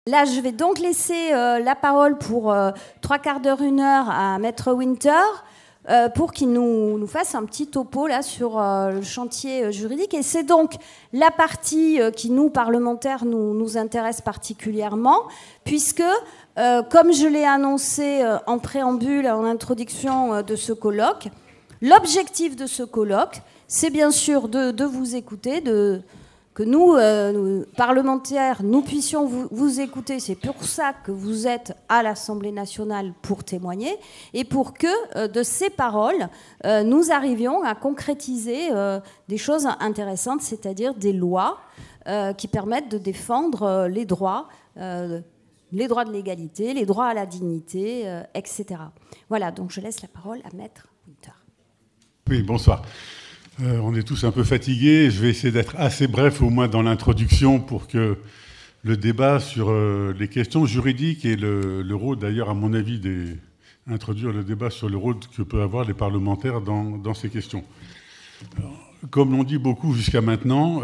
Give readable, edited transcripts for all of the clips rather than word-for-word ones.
Là, je vais donc laisser la parole pour 3/4 d'heure, 1 heure à Maître Winter pour qu'il nous fasse un petit topo là, sur le chantier juridique. Et c'est donc la partie qui, nous, parlementaires, nous intéresse particulièrement, puisque, comme je l'ai annoncé en préambule, en introduction de ce colloque, l'objectif de ce colloque, c'est bien sûr de vous écouter, que nous, parlementaires, nous puissions vous écouter. C'est pour ça que vous êtes à l'Assemblée nationale pour témoigner et pour que de ces paroles, nous arrivions à concrétiser des choses intéressantes, c'est-à-dire des lois qui permettent de défendre les droits de l'égalité, les droits à la dignité, etc. Voilà, donc je laisse la parole à Maître Winter. Oui, bonsoir. On est tous un peu fatigués. Je vais essayer d'être assez bref, au moins dans l'introduction, pour que le débat sur les questions juridiques et le rôle, d'ailleurs, à mon avis, introduire le débat sur le rôle que peuvent avoir les parlementaires dans ces questions. Alors, comme l'on dit beaucoup jusqu'à maintenant,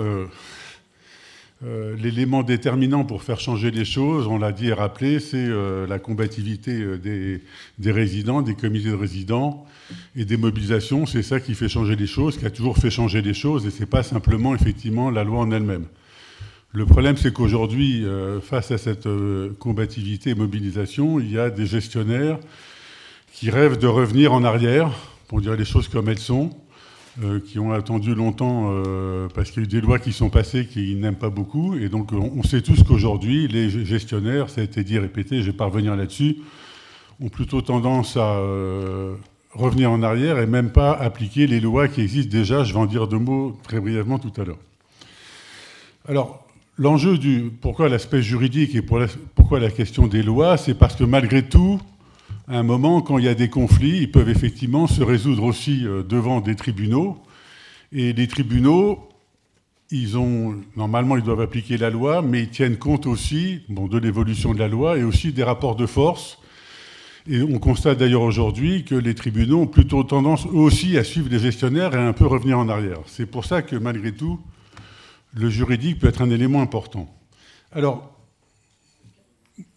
l'élément déterminant pour faire changer les choses, on l'a dit et rappelé, c'est la combativité des résidents, des comités de résidents et des mobilisations. C'est ça qui fait changer les choses, qui a toujours fait changer les choses, et c'est pas simplement, effectivement, la loi en elle-même. Le problème, c'est qu'aujourd'hui, face à cette combativité et mobilisation, il y a des gestionnaires qui rêvent de revenir en arrière, pour dire les choses comme elles sont, qui ont attendu longtemps parce qu'il y a eu des lois qui sont passées qu'ils n'aiment pas beaucoup. Et donc, on sait tous qu'aujourd'hui, les gestionnaires, ça a été dit, répété, je ne vais pas revenir là-dessus, ont plutôt tendance à revenir en arrière et même pas appliquer les lois qui existent déjà. Je vais en dire 2 mots très brièvement tout à l'heure. Alors, l'enjeu pourquoi l'aspect juridique et pourquoi la question des lois, c'est parce que malgré tout, à un moment, quand il y a des conflits, ils peuvent effectivement se aussi devant des tribunaux. Et les tribunaux, normalement, ils doivent appliquer la loi, mais ils tiennent compte aussi de l'évolution de la loi et aussi des rapports de force. Et on constate d'ailleurs aujourd'hui que les tribunaux ont plutôt tendance, eux aussi, à suivre les gestionnaires et à un peu revenir en arrière. C'est pour ça que, malgré tout, le juridique peut être un élément important. Alors,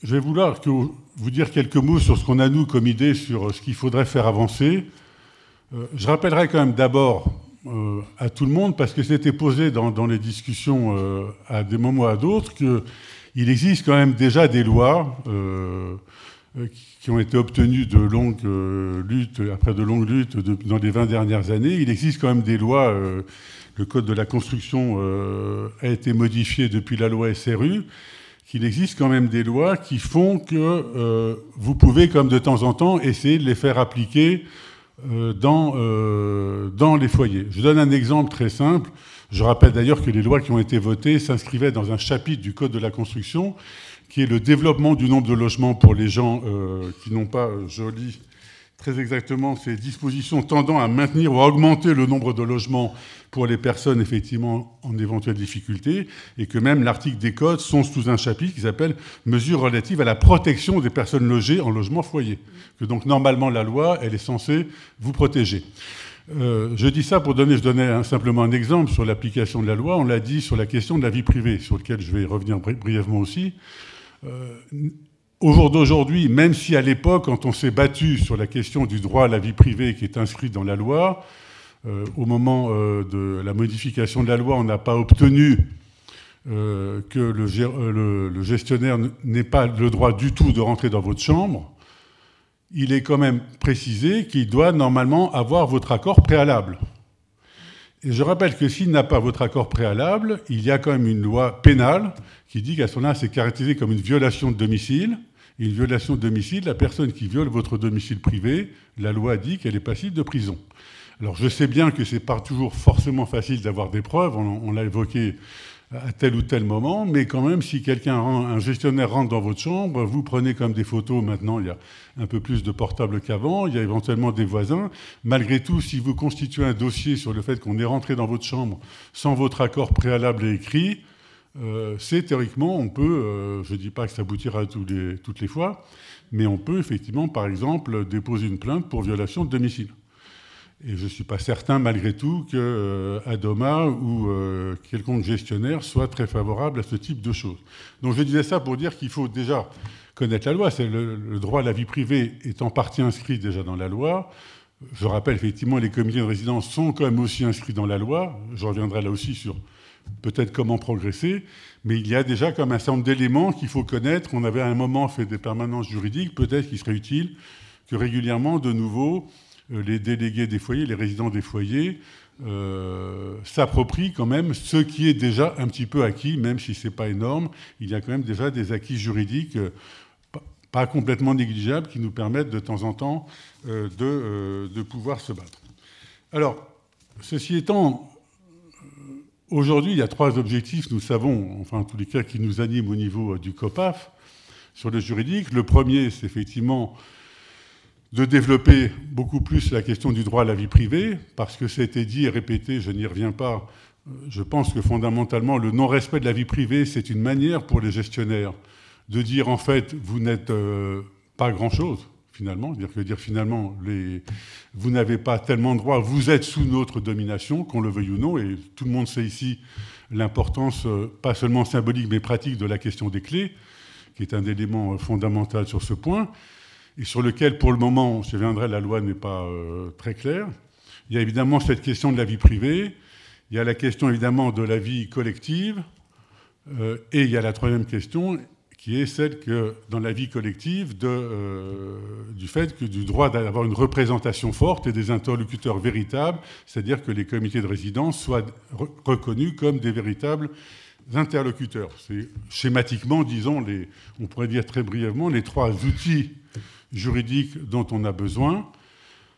je vais vouloir vous dire quelques mots sur ce qu'on a, nous, comme idée, sur ce qu'il faudrait faire avancer. Je rappellerai quand même d'abord à tout le monde, parce que c'était posé dans les discussions à des moments ou à d'autres, qu'il existe quand même déjà des lois qui ont été obtenues de longues luttes, après de longues luttes dans les 20 dernières années. Il existe quand même des lois. Le Code de la construction a été modifié depuis la loi SRU. Qu'il existe quand même des lois qui font que vous pouvez, comme de temps en temps, essayer de les faire appliquer dans les foyers. Je donne un exemple très simple. Je rappelle d'ailleurs que les lois qui ont été votées s'inscrivaient dans un chapitre du Code de la construction, qui est le développement du nombre de logements pour les gens qui n'ont pas, je lis très exactement, ces dispositions tendant à maintenir ou à augmenter le nombre de logements pour les personnes effectivement en éventuelle difficulté, et que même l'article des codes sont sous un chapitre qui s'appelle « Mesures relatives à la protection des personnes logées en logement foyer ». Que donc normalement la loi, elle est censée vous protéger. Je dis ça pour je donnais simplement un exemple sur l'application de la loi. On l'a dit sur la question de la vie privée, sur laquelle je vais revenir brièvement aussi. Au jour d'aujourd'hui, même si à l'époque, quand on s'est battu sur la question du droit à la vie privée qui est inscrit dans la loi, au moment de la modification de la loi, on n'a pas obtenu que le gestionnaire n'ait pas le droit du tout de rentrer dans votre chambre. Il est quand même précisé qu'il doit normalement avoir votre accord préalable. Et je rappelle que s'il n'a pas votre accord préalable, il y a quand même une loi pénale qui dit qu'à ce moment-là, c'est caractérisé comme une violation de domicile. Et une violation de domicile, la personne qui viole votre domicile privé, la loi dit qu'elle est passible de prison. Alors je sais bien que c'est pas toujours forcément facile d'avoir des preuves, on l'a évoqué à tel ou tel moment, mais quand même, si un gestionnaire rentre dans votre chambre, vous prenez comme des photos, maintenant il y a un peu plus de portables qu'avant, il y a éventuellement des voisins. Malgré tout, si vous constituez un dossier sur le fait qu'on est rentré dans votre chambre sans votre accord préalable et écrit, c'est théoriquement, on peut, je ne dis pas que ça aboutira toutes les fois, mais on peut effectivement, par exemple, déposer une plainte pour violation de domicile. Et je ne suis pas certain, malgré tout, que Adoma ou quelconque gestionnaire soit très favorable à ce type de choses. Donc je disais ça pour dire qu'il faut déjà connaître la loi. C'est le droit à la vie privée est en partie inscrit déjà dans la loi. Je rappelle, effectivement, les comités de résidence sont quand même aussi inscrits dans la loi. Je reviendrai là aussi sur peut-être comment progresser. Mais il y a déjà comme un certain nombre d'éléments qu'il faut connaître. On avait à un moment fait des permanences juridiques. Peut-être qu'il serait utile que régulièrement, de nouveau, les délégués des foyers, les résidents des foyers, s'approprient quand même ce qui est déjà un petit peu acquis, même si ce n'est pas énorme. Il y a quand même déjà des acquis juridiques pas complètement négligeables qui nous permettent de temps en temps de pouvoir se battre. Alors, ceci étant, aujourd'hui, il y a 3 objectifs, nous savons, enfin en tous les cas, qui nous animent au niveau du COPAF sur le juridique. Le premier, c'est effectivement de développer beaucoup plus la question du droit à la vie privée, parce que ça a été dit et répété, je n'y reviens pas. Je pense que fondamentalement, le non-respect de la vie privée, c'est une manière pour les gestionnaires de dire, en fait, vous n'êtes pas grand-chose, finalement. Dire finalement, vous n'avez pas tellement de droits, vous êtes sous notre domination, qu'on le veuille ou non, et tout le monde sait ici l'importance, pas seulement symbolique, mais pratique de la question des clés, qui est un élément fondamental sur ce point, et sur lequel, pour le moment, je viendrai, la loi n'est pas très claire. Il y a évidemment cette question de la vie privée, il y a la question évidemment de la vie collective, et il y a la troisième question, qui est celle que, dans la vie collective, du fait que du droit d'avoir une représentation forte et des interlocuteurs véritables, c'est-à-dire que les comités de résidence soient reconnus comme des véritables interlocuteurs. C'est schématiquement, disons, on pourrait dire très brièvement, les 3 outils juridiques dont on a besoin,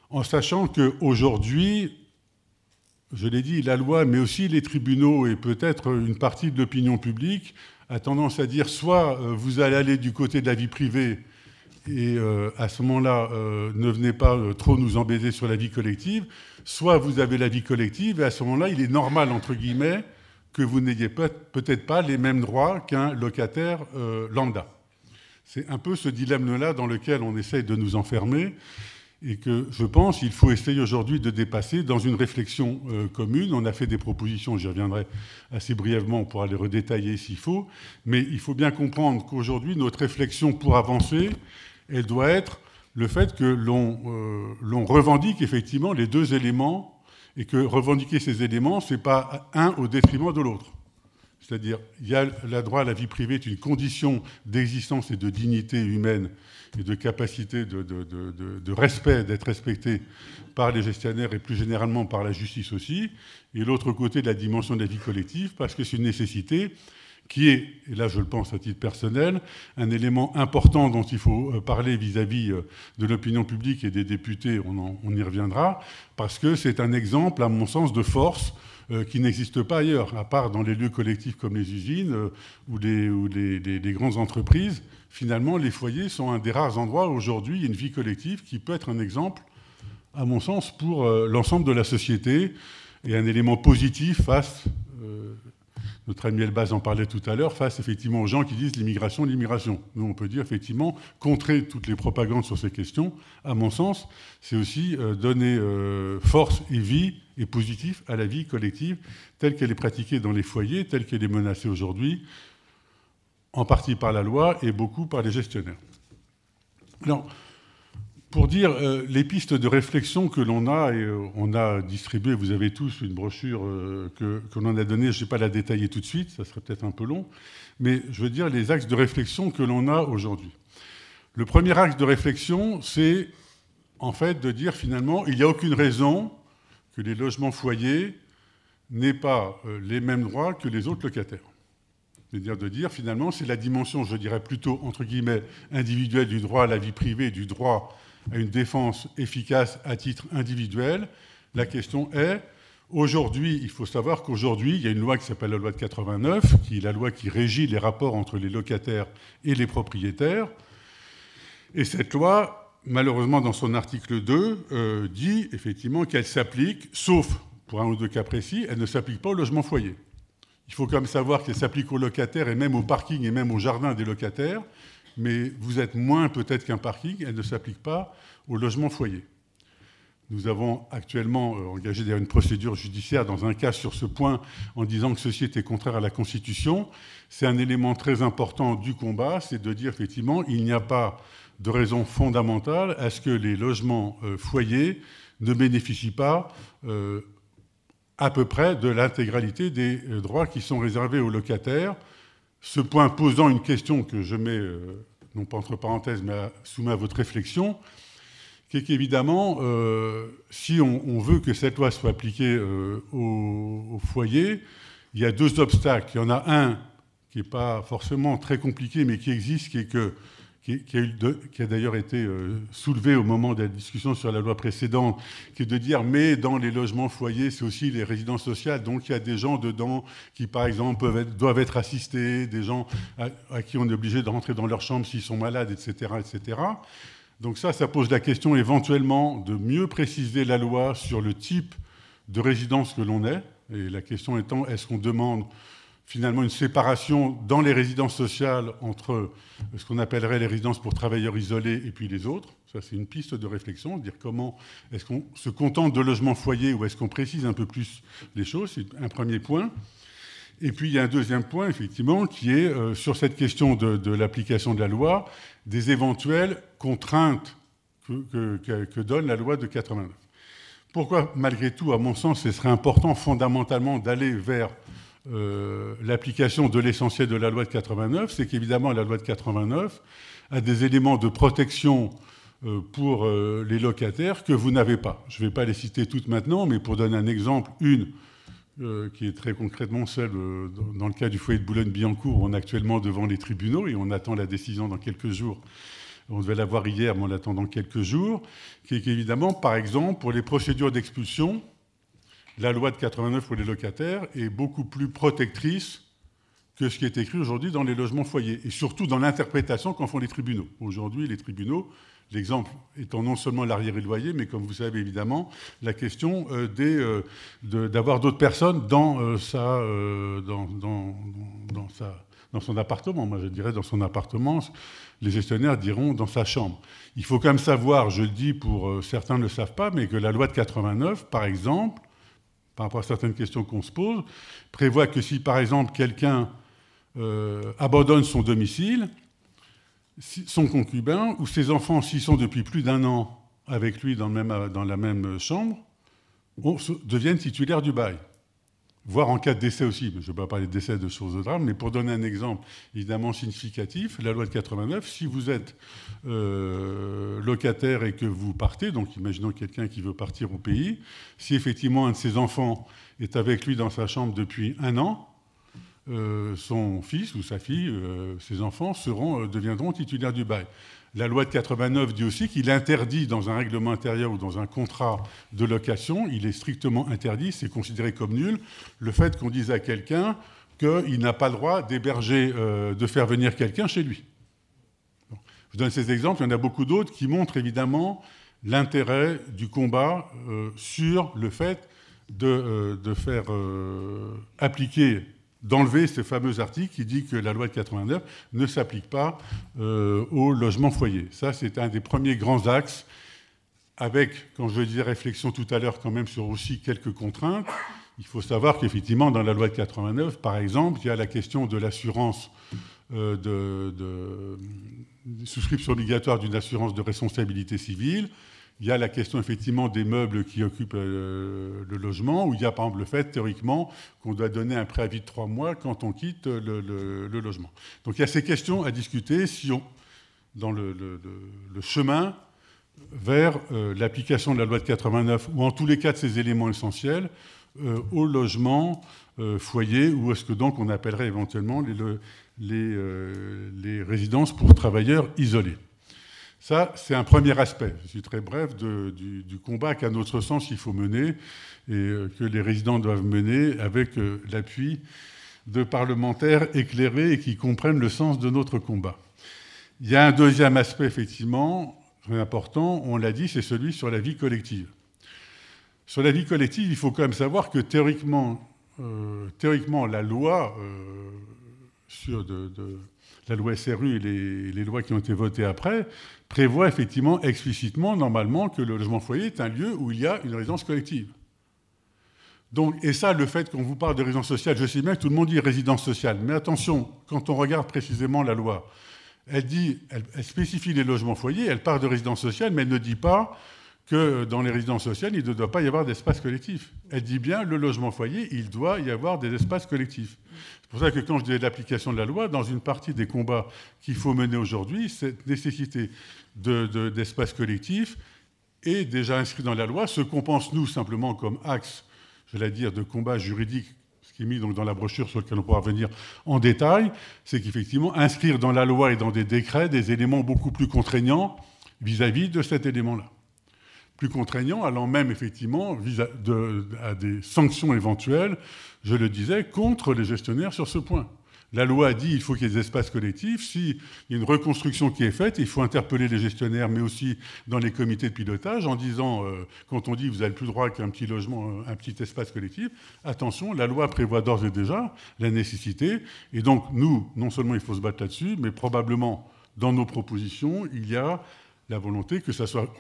en sachant qu'aujourd'hui, je l'ai dit, la loi, mais aussi les tribunaux et peut-être une partie de l'opinion publique, a tendance à dire soit vous allez aller du côté de la vie privée et à ce moment-là, ne venez pas trop nous embêter sur la vie collective, soit vous avez la vie collective et à ce moment-là, il est normal, entre guillemets, que vous n'ayez peut-être pas les mêmes droits qu'un locataire lambda. C'est un peu ce dilemme-là dans lequel on essaye de nous enfermer et que, je pense, il faut essayer aujourd'hui de dépasser dans une réflexion commune. On a fait des propositions, j'y reviendrai assez brièvement, on pourra les redétailler s'il faut, mais il faut bien comprendre qu'aujourd'hui, notre réflexion pour avancer, elle doit être le fait que l'on revendique effectivement les 2 éléments et que revendiquer ces éléments, ce n'est pas un au détriment de l'autre. C'est-à-dire, il y a le droit à la vie privée est une condition d'existence et de dignité humaine et de capacité de respect, d'être respecté par les gestionnaires et plus généralement par la justice aussi. Et l'autre côté de la dimension de la vie collective, parce que c'est une nécessité qui est, et là je le pense à titre personnel, un élément important dont il faut parler vis-à-vis de l'opinion publique et des députés, on y reviendra, parce que c'est un exemple, à mon sens, de force qui n'existe pas ailleurs, à part dans les lieux collectifs comme les usines ou les grandes entreprises. Finalement, les foyers sont un des rares endroits où aujourd'hui il y a une vie collective qui peut être un exemple, à mon sens, pour l'ensemble de la société et un élément positif face, notre ami Elbaz en parlait tout à l'heure, face effectivement aux gens qui disent l'immigration, l'immigration. Nous, on peut dire effectivement, contrer toutes les propagandes sur ces questions, à mon sens, c'est aussi donner force et vie et positif à la vie collective telle qu'elle est pratiquée dans les foyers, telle qu'elle est menacée aujourd'hui, en partie par la loi et beaucoup par les gestionnaires. Alors, pour dire les pistes de réflexion que l'on a, et on a distribué, vous avez tous une brochure que l'on a donnée, je ne vais pas la détailler tout de suite, ça serait peut-être un peu long, mais je veux dire les axes de réflexion que l'on a aujourd'hui. Le premier axe de réflexion, c'est en fait de dire finalement, il n'y a aucune raison que les logements foyers n'aient pas les mêmes droits que les autres locataires. C'est-à-dire de dire finalement, c'est la dimension, je dirais plutôt, entre guillemets, individuelle du droit à la vie privée, du droit à une défense efficace à titre individuel. La question est, aujourd'hui, il faut savoir qu'aujourd'hui, il y a une loi qui s'appelle la loi de 89, qui est la loi qui régit les rapports entre les locataires et les propriétaires. Et cette loi, malheureusement, dans son article 2, dit effectivement qu'elle s'applique, sauf pour un ou 2 cas précis, elle ne s'applique pas au logement foyer. Il faut quand même savoir qu'elle s'applique aux locataires et même au parking et même au jardin des locataires, mais vous êtes moins peut-être qu'un parking, elle ne s'applique pas au logement foyer. Nous avons actuellement engagé d'ailleurs une procédure judiciaire dans un cas sur ce point en disant que ceci était contraire à la Constitution. C'est un élément très important du combat, c'est de dire effectivement il n'y a pas de raison fondamentale à ce que les logements foyers ne bénéficient pas à peu près de l'intégralité des droits qui sont réservés aux locataires. Ce point posant une question que je mets, non pas entre parenthèses, mais soumets à votre réflexion, qui est qu'évidemment, si on veut que cette loi soit appliquée au foyer, il y a deux obstacles. Il y en a un qui n'est pas forcément très compliqué, mais qui existe, qui a d'ailleurs été soulevé au moment de la discussion sur la loi précédente, qui est de dire, mais dans les logements foyers, c'est aussi les résidences sociales, donc il y a des gens dedans qui, par exemple, doivent être assistés, des gens à qui on est obligé de rentrer dans leur chambre s'ils sont malades, etc., etc. Donc ça pose la question éventuellement de mieux préciser la loi sur le type de résidence que l'on est. Et la question étant, est-ce qu'on demande finalement une séparation dans les résidences sociales entre ce qu'on appellerait les résidences pour travailleurs isolés et puis les autres? Ça, c'est une piste de réflexion, dire comment est-ce qu'on se contente de logements foyers ou est-ce qu'on précise un peu plus les choses? C'est un premier point. Et puis, il y a un deuxième point, effectivement, qui est sur cette question de l'application de la loi, des éventuelles contraintes que donne la loi de 89. Pourquoi, malgré tout, à mon sens, ce serait important fondamentalement d'aller vers l'application de l'essentiel de la loi de 89, c'est qu'évidemment, la loi de 89 a des éléments de protection pour les locataires que vous n'avez pas. Je ne vais pas les citer toutes maintenant, mais pour donner un exemple, une qui est très concrètement celle dans le cas du foyer de Boulogne-Billancourt, où on est actuellement devant les tribunaux et on attend la décision dans quelques jours. On devait l'avoir hier, mais on l'attend dans quelques jours, qui est qu'évidemment, par exemple, pour les procédures d'expulsion, la loi de 89 pour les locataires est beaucoup plus protectrice que ce qui est écrit aujourd'hui dans les logements foyers, et surtout dans l'interprétation qu'en font les tribunaux. Aujourd'hui, les tribunaux, l'exemple étant non seulement l'arriéré de loyer, mais comme vous savez évidemment, la question d'avoir d'autres personnes dans son appartement. Moi, je dirais dans son appartement, les gestionnaires diront dans sa chambre. Il faut quand même savoir, je le dis pour certains ne le savent pas, mais que la loi de 89, par exemple, par rapport à certaines questions qu'on se pose, prévoit que si, par exemple, quelqu'un abandonne son domicile, son concubin ou ses enfants, s'ils sont depuis plus d'un an avec lui dans la même chambre, deviennent titulaires du bail. Voire en cas de décès aussi. Je ne vais pas parler de décès de choses de drame, mais pour donner un exemple évidemment significatif, la loi de 89, si vous êtes locataire et que vous partez, donc imaginons quelqu'un qui veut partir au pays, si effectivement un de ses enfants est avec lui dans sa chambre depuis un an, son fils ou sa fille, ses enfants deviendront titulaires du bail. La loi de 89 dit aussi qu'il interdit dans un règlement intérieur ou dans un contrat de location, il est strictement interdit, c'est considéré comme nul, le fait qu'on dise à quelqu'un qu'il n'a pas le droit d'héberger, de faire venir quelqu'un chez lui. Bon. Je vous donne ces exemples, il y en a beaucoup d'autres qui montrent évidemment l'intérêt du combat sur le fait de faire appliquer, d'enlever ce fameux article qui dit que la loi de 89 ne s'applique pas au logement foyer. Ça, c'est un des premiers grands axes, avec, quand je disais réflexion tout à l'heure, quand même sur aussi quelques contraintes. Il faut savoir qu'effectivement, dans la loi de 89, par exemple, il y a la question de l'assurance de souscription obligatoire d'une assurance de responsabilité civile. Il y a la question, effectivement, des meubles qui occupent le logement, où il y a, par exemple, le fait, théoriquement, qu'on doit donner un préavis de 3 mois quand on quitte le logement. Donc, il y a ces questions à discuter dans le chemin vers l'application de la loi de 89, ou en tous les cas de ces éléments essentiels, au logement foyer, ou est-ce que donc on appellerait éventuellement les résidences pour travailleurs isolés. Ça, c'est un premier aspect, je suis très bref, du combat qu'à notre sens il faut mener et que les résidents doivent mener avec l'appui de parlementaires éclairés et qui comprennent le sens de notre combat. Il y a un deuxième aspect, effectivement, très important, on l'a dit, c'est celui sur la vie collective. Sur la vie collective, il faut quand même savoir que théoriquement la loi la loi SRU et les lois qui ont été votées après, prévoient effectivement explicitement, normalement, que le logement foyer est un lieu où il y a une résidence collective. Donc, et ça, le fait qu'on vous parle de résidence sociale, je sais bien que tout le monde dit résidence sociale, mais attention, quand on regarde précisément la loi, elle spécifie les logements foyers, elle parle de résidence sociale, mais elle ne dit pas que dans les résidences sociales, il ne doit pas y avoir d'espace collectif. Elle dit bien, le logement foyer, il doit y avoir des espaces collectifs. C'est pour ça que quand je dis l'application de la loi, dans une partie des combats qu'il faut mener aujourd'hui, cette nécessité d'espaces collectifs est déjà inscrite dans la loi. Ce qu'on pense, nous, simplement comme axe, je vais dire, de combat juridique, ce qui est mis donc dans la brochure sur lequel on pourra revenir en détail, c'est qu'effectivement, inscrire dans la loi et dans des décrets des éléments beaucoup plus contraignants vis-à-vis de cet élément-là. Plus contraignant, allant même effectivement à des sanctions éventuelles, je le disais, contre les gestionnaires sur ce point. La loi a dit qu'il faut qu'il y ait des espaces collectifs. S'il y a une reconstruction qui est faite, il faut interpeller les gestionnaires, mais aussi dans les comités de pilotage, en disant, quand on dit vous n'avez plus droit qu'à un petit logement, un petit espace collectif, attention, la loi prévoit d'ores et déjà la nécessité. Et donc, nous, non seulement il faut se battre là-dessus, mais probablement, dans nos propositions, il y a la volonté que ça soit,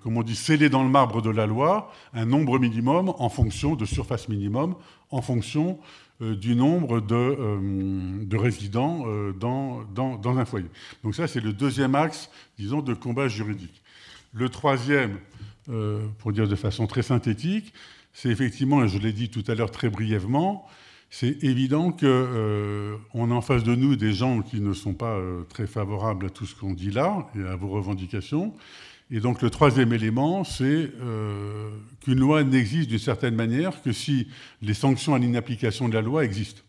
comme on dit, scellé dans le marbre de la loi, un nombre minimum en fonction de surface minimum, en fonction du nombre de résidents dans un foyer. Donc ça, c'est le deuxième axe, disons, de combat juridique. Le troisième, pour dire de façon très synthétique, c'est effectivement, et je l'ai dit tout à l'heure très brièvement, c'est évident qu'on a en face de nous des gens qui ne sont pas très favorables à tout ce qu'on dit là et à vos revendications. Et donc le troisième élément, c'est qu'une loi n'existe d'une certaine manière que si les sanctions à l'inapplication de la loi existent.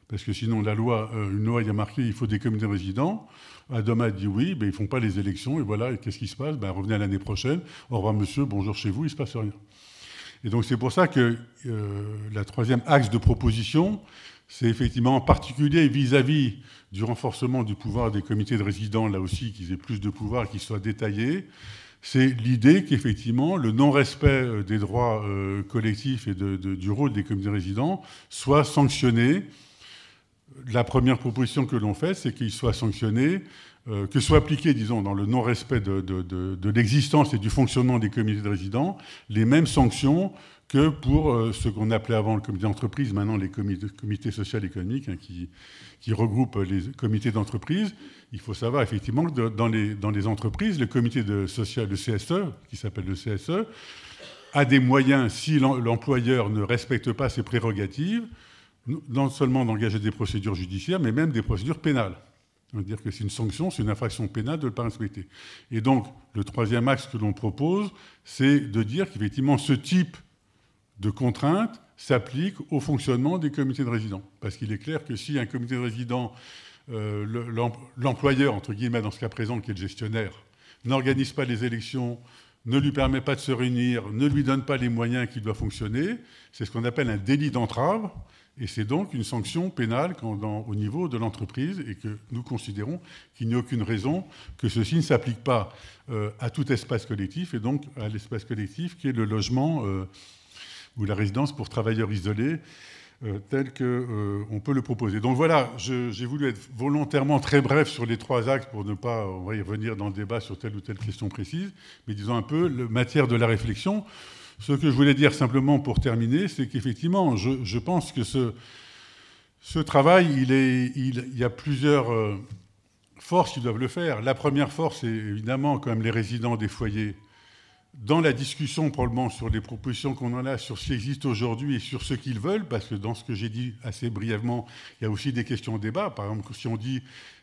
Parce que sinon, une loi, il y a marqué il faut des comités de résidents. Adama dit oui, ben, ils ne font pas les élections. Et voilà, et qu'est-ce qui se passe? Ben, revenez à l'année prochaine. Au revoir monsieur, bonjour chez vous, il ne se passe rien. Et donc c'est pour ça que la troisième axe de proposition, c'est effectivement en particulier vis-à-vis du renforcement du pouvoir des comités de résidents, là aussi, qu'ils aient plus de pouvoir, qu'ils soient détaillés. C'est l'idée qu'effectivement le non-respect des droits collectifs et du rôle des comités de résidents soit sanctionné. La première proposition que l'on fait, c'est qu'il soit sanctionné, que soit appliqué, disons, dans le non-respect de l'existence et du fonctionnement des comités de résidents, les mêmes sanctions que pour ce qu'on appelait avant le comité d'entreprise, maintenant les comités sociaux et économiques, hein, qui regroupent les comités d'entreprise. Il faut savoir effectivement que dans les entreprises, le comité social, le CSE, qui s'appelle le CSE, a des moyens, si l'employeur ne respecte pas ses prérogatives, non seulement d'engager des procédures judiciaires, mais même des procédures pénales. C'est-à-dire que c'est une sanction, c'est une infraction pénale de ne pas respecter. Et donc, le troisième axe que l'on propose, c'est de dire qu'effectivement, ce type de contrainte s'applique au fonctionnement des comités de résidents. Parce qu'il est clair que si un comité de résidents, l'employeur, entre guillemets, dans ce cas présent, qui est le gestionnaire, n'organise pas les élections, ne lui permet pas de se réunir, ne lui donne pas les moyens qu'il doit fonctionner, c'est ce qu'on appelle un délit d'entrave. Et c'est donc une sanction pénale au niveau de l'entreprise et que nous considérons qu'il n'y a aucune raison que ceci ne s'applique pas à tout espace collectif et donc à l'espace collectif qui est le logement ou la résidence pour travailleurs isolés tel qu'on peut le proposer. Donc voilà, j'ai voulu être volontairement très bref sur les trois axes pour ne pas, on va y revenir dans le débat sur telle ou telle question précise, mais disons un peu la matière de la réflexion. Ce que je voulais dire simplement pour terminer, c'est qu'effectivement, je pense que ce travail, il y a plusieurs forces qui doivent le faire. La première force, c'est évidemment quand même les résidents des foyers. Dans la discussion, probablement, sur les propositions qu'on en a, sur ce qui existe aujourd'hui et sur ce qu'ils veulent, parce que dans ce que j'ai dit assez brièvement, il y a aussi des questions de débat. Par exemple, si on dit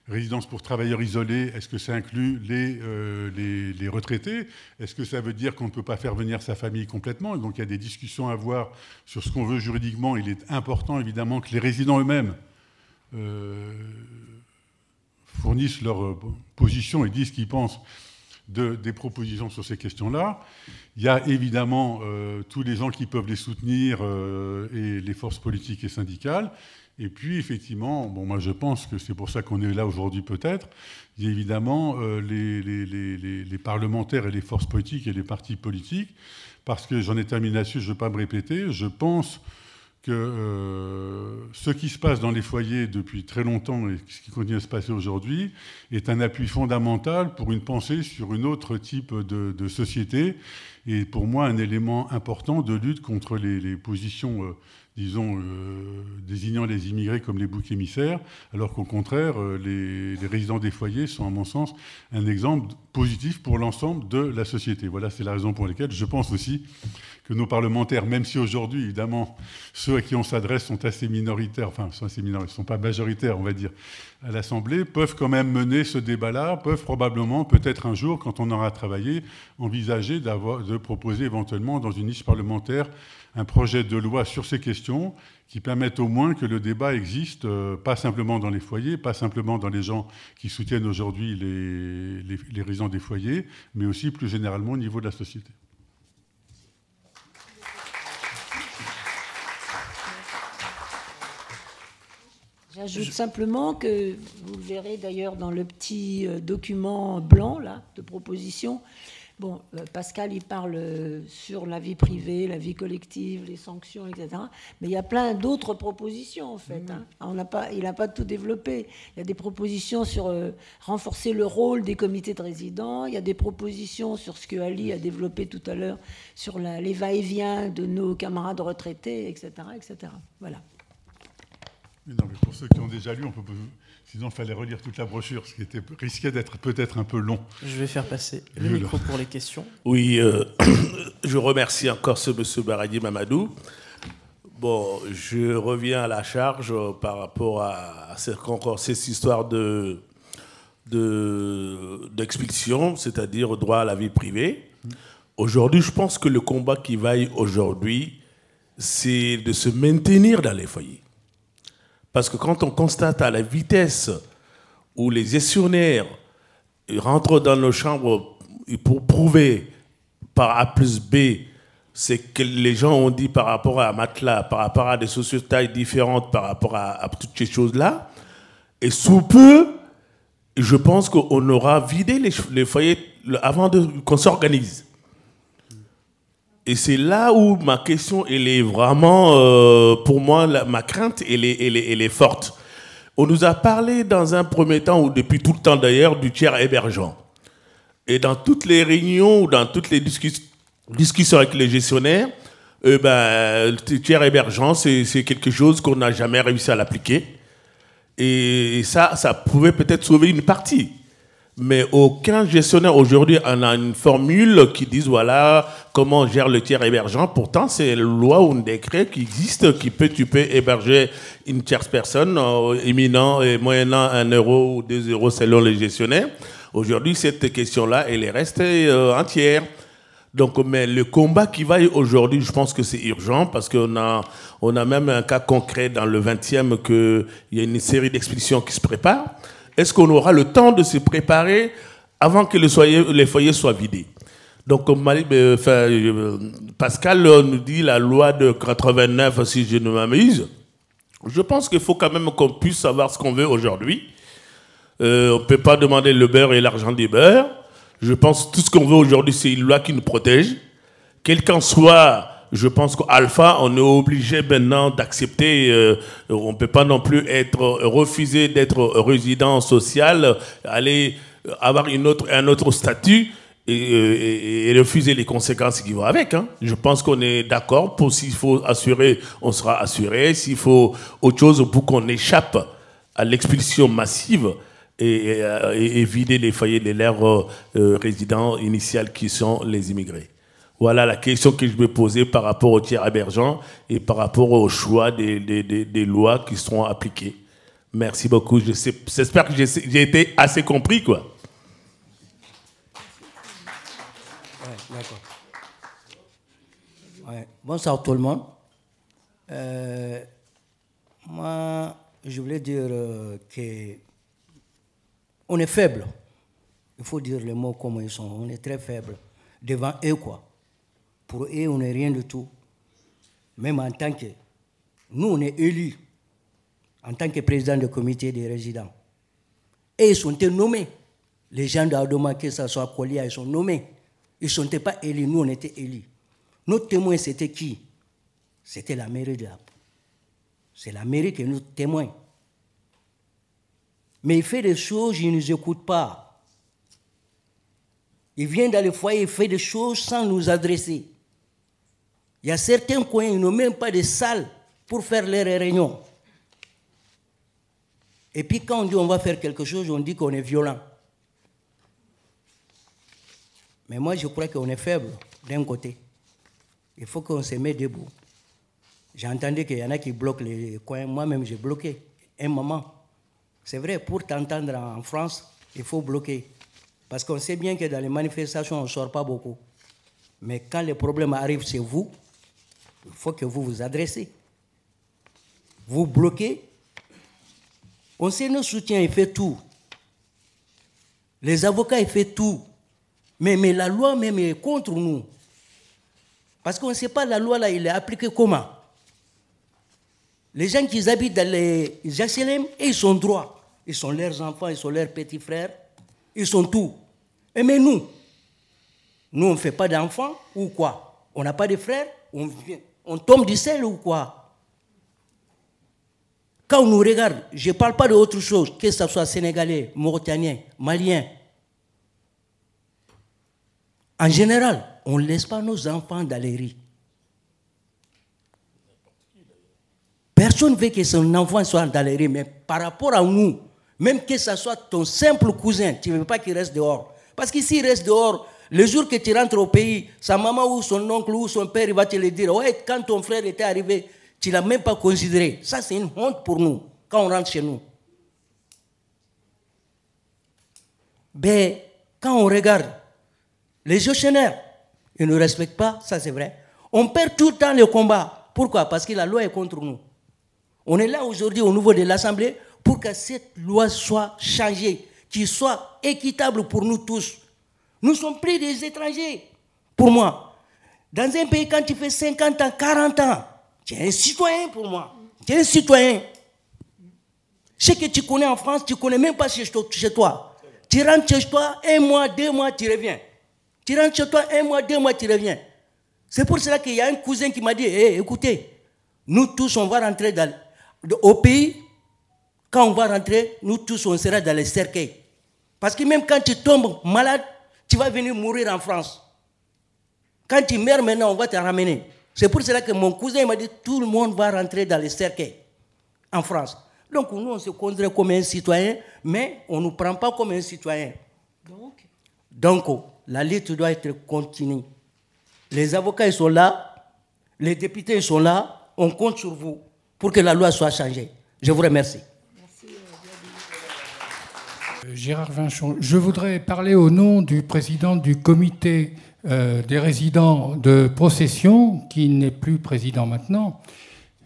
résidence pour travailleurs isolés, est-ce que ça inclut les retraités? Est-ce que ça veut dire qu'on ne peut pas faire venir sa famille complètement? Et donc il y a des discussions à avoir sur ce qu'on veut juridiquement. Il est important, évidemment, que les résidents eux-mêmes fournissent leur position et disent ce qu'ils pensent des propositions sur ces questions-là. Il y a évidemment tous les gens qui peuvent les soutenir et les forces politiques et syndicales. Et puis, effectivement, bon, moi je pense que c'est pour ça qu'on est là aujourd'hui peut-être, il y a évidemment les parlementaires et les forces politiques et les partis politiques, parce que j'en ai terminé là-dessus, je ne vais pas me répéter, je pense que ce qui se passe dans les foyers depuis très longtemps et ce qui continue à se passer aujourd'hui est un appui fondamental pour une pensée sur un autre type de société et pour moi un élément important de lutte contre les positions, disons, désignant les immigrés comme les boucs émissaires, alors qu'au contraire, les résidents des foyers sont, à mon sens, un exemple positif pour l'ensemble de la société. Voilà, c'est la raison pour laquelle je pense aussi que nos parlementaires, même si aujourd'hui, évidemment, ceux à qui on s'adresse sont assez minoritaires, enfin, sont assez minoritaires, ils ne sont pas majoritaires, on va dire, à l'Assemblée, peuvent quand même mener ce débat-là, peuvent probablement, peut-être un jour, quand on aura travaillé, envisager de proposer éventuellement dans une niche parlementaire un projet de loi sur ces questions qui permettent au moins que le débat existe, pas simplement dans les foyers, pas simplement dans les gens qui soutiennent aujourd'hui les résidents des foyers, mais aussi plus généralement au niveau de la société. J'ajoute simplement que, vous le verrez d'ailleurs dans le petit document blanc là, de proposition, bon, Pascal il parle sur la vie privée, la vie collective, les sanctions, etc. Mais il y a plein d'autres propositions en fait. Hein. Il n'a pas tout développé. Il y a des propositions sur renforcer le rôle des comités de résidents. Il y a des propositions sur ce que Ali a développé tout à l'heure, sur les va-et-vient de nos camarades retraités, etc. etc. Voilà. Non, mais pour ceux qui ont déjà lu, sinon il fallait relire toute la brochure, ce qui risquait d'être peut-être un peu long. Je vais faire passer le micro pour les questions. Oui, je remercie encore ce monsieur Baradi Mamadou. Bon, je reviens à la charge par rapport à encore cette histoire d'expulsion, c'est-à-dire droit à la vie privée. Aujourd'hui, je pense que le combat qui vaille aujourd'hui, c'est de se maintenir dans les foyers. Parce que quand on constate à la vitesse où les gestionnaires rentrent dans nos chambres pour prouver par A plus B ce que les gens ont dit par rapport à Matelas, par rapport à des sociétés différentes, par rapport à toutes ces choses-là, et sous peu, je pense qu'on aura vidé les foyers avant qu'on s'organise. Et c'est là où ma question, elle est vraiment, pour moi, ma crainte, elle est forte. On nous a parlé dans un premier temps, ou depuis tout le temps d'ailleurs, du tiers hébergeant. Et dans toutes les réunions, ou dans toutes les discussions avec les gestionnaires, le tiers hébergeant, c'est quelque chose qu'on n'a jamais réussi à l'appliquer. Et ça pouvait peut-être sauver une partie. Mais aucun gestionnaire aujourd'hui en a une formule qui dise voilà comment on gère le tiers hébergeant. Pourtant, c'est une loi ou un décret qui existe tu peux héberger une tierce personne éminent et moyennant 1 euro ou 2 euros selon les gestionnaires. Aujourd'hui, cette question-là, elle est restée entière. Donc, mais le combat qui va aujourd'hui, je pense que c'est urgent parce qu'on a même un cas concret dans le 20e qu'il y a une série d'expéditions qui se préparent. Est-ce qu'on aura le temps de se préparer avant que les foyers soient vidés? Donc, Pascal nous dit la loi de 89, si je ne m'amuse. Je pense qu'il faut quand même qu'on puisse savoir ce qu'on veut aujourd'hui. On ne peut pas demander le beurre et l'argent du beurre. Je pense que tout ce qu'on veut aujourd'hui, c'est une loi qui nous protège. Quel qu'en soit, je pense qu'Alpha, on est obligé maintenant d'accepter, on ne peut pas non plus refuser d'être résident social, aller avoir un autre statut et refuser les conséquences qui vont avec. Hein. Je pense qu'on est d'accord pour s'il faut assurer, on sera assuré. S'il faut autre chose pour qu'on échappe à l'expulsion massive et vider les foyers de leurs résidents initiaux qui sont les immigrés. Voilà la question que je me posais par rapport au tiers hébergeant et par rapport au choix des lois qui seront appliquées. Merci beaucoup. J'espère que j'ai été assez compris, quoi. Ouais, d'accord. Ouais. Bonsoir tout le monde. Moi, je voulais dire qu'on est faible. Il faut dire les mots comme ils sont. On est très faible devant eux, quoi. Pour eux, on n'est rien du tout. Même en tant que... Nous, on est élus en tant que président du comité des résidents. Et ils sont nommés. Les gens d'Adoma, que ce soit Kolia, ils sont nommés. Ils ne sont pas élus. Nous, on était élus. Notre témoin, c'était qui? C'était la mairie C'est la mairie qui est notre témoin. Mais il fait des choses, il ne nous écoute pas. Il vient dans les foyers, il fait des choses sans nous adresser. Il y a certains coins, ils n'ont même pas de salle pour faire leurs réunions. Et puis quand on dit on va faire quelque chose, on dit qu'on est violent. Mais moi, je crois qu'on est faible d'un côté. Il faut qu'on se mette debout. J'ai entendu qu'il y en a qui bloquent les coins. Moi-même, j'ai bloqué un moment. C'est vrai, pour t'entendre en France, il faut bloquer. Parce qu'on sait bien que dans les manifestations, on ne sort pas beaucoup. Mais quand les problèmes arrivent chez vous, il faut que vous vous adressez. Vous bloquez. On sait nos soutiens, il fait tout. Les avocats, ils font tout. Mais la loi même est contre nous. Parce qu'on ne sait pas la loi là, il est appliqué comment. Les gens qui habitent dans les HLM, ils sont droits. Ils sont leurs enfants, ils sont leurs petits frères. Ils sont tout. Mais nous on ne fait pas d'enfants ou quoi? On n'a pas de frères? On tombe du ciel ou quoi? Quand on nous regarde, je ne parle pas d'autre chose, que ce soit sénégalais, mauritanien, malien. En général, on ne laisse pas nos enfants dans les rues. Personne ne veut que son enfant soit dans les rues, mais par rapport à nous, même que ce soit ton simple cousin, tu ne veux pas qu'il reste dehors. Parce qu'ici, il reste dehors. Le jour que tu rentres au pays, sa maman ou son oncle ou son père, il va te le dire. Ouais, quand ton frère était arrivé, tu ne l'as même pas considéré. Ça, c'est une honte pour nous, quand on rentre chez nous. Ben, quand on regarde, les gestionnaires, ils ne respectent pas, ça c'est vrai. On perd tout le temps le combat. Pourquoi? Parce que la loi est contre nous. On est là aujourd'hui au niveau de l'Assemblée pour que cette loi soit changée, qu'il soit équitable pour nous tous. Nous sommes pris des étrangers. Pour moi, dans un pays, quand tu fais 50 ans, 40 ans, tu es un citoyen pour moi. Tu es un citoyen. Ce que tu connais en France, tu ne connais même pas chez toi. Tu rentres chez toi, 1 mois, 2 mois, tu reviens. Tu rentres chez toi, 1 mois, 2 mois, tu reviens. C'est pour cela qu'il y a un cousin qui m'a dit, hey, écoutez, nous tous, on va rentrer au pays. Quand on va rentrer, nous tous, on sera dans les cercueils. Parce que même quand tu tombes malade, tu vas venir mourir en France. Quand tu meurs maintenant, on va te ramener. C'est pour cela que mon cousin m'a dit, tout le monde va rentrer dans les cercueils en France. Donc nous, on se considère comme un citoyen, mais on ne nous prend pas comme un citoyen. Donc la lutte doit être continue. Les avocats, ils sont là, les députés, ils sont là, on compte sur vous pour que la loi soit changée. Je vous remercie. Gérard Vinchon, je voudrais parler au nom du président du comité des résidents de Procession, qui n'est plus président maintenant.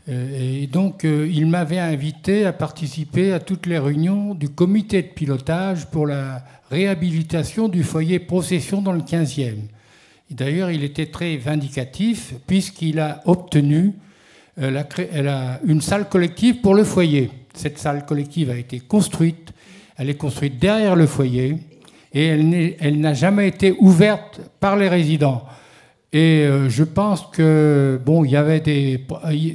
Et donc, il m'avait invité à participer à toutes les réunions du comité de pilotage pour la réhabilitation du foyer Procession dans le 15e. Et d'ailleurs, il était très vindicatif puisqu'il a obtenu une salle collective pour le foyer. Cette salle collective a été construite. Elle est construite derrière le foyer et elle n'a jamais été ouverte par les résidents. Et je pense que, bon, il y avait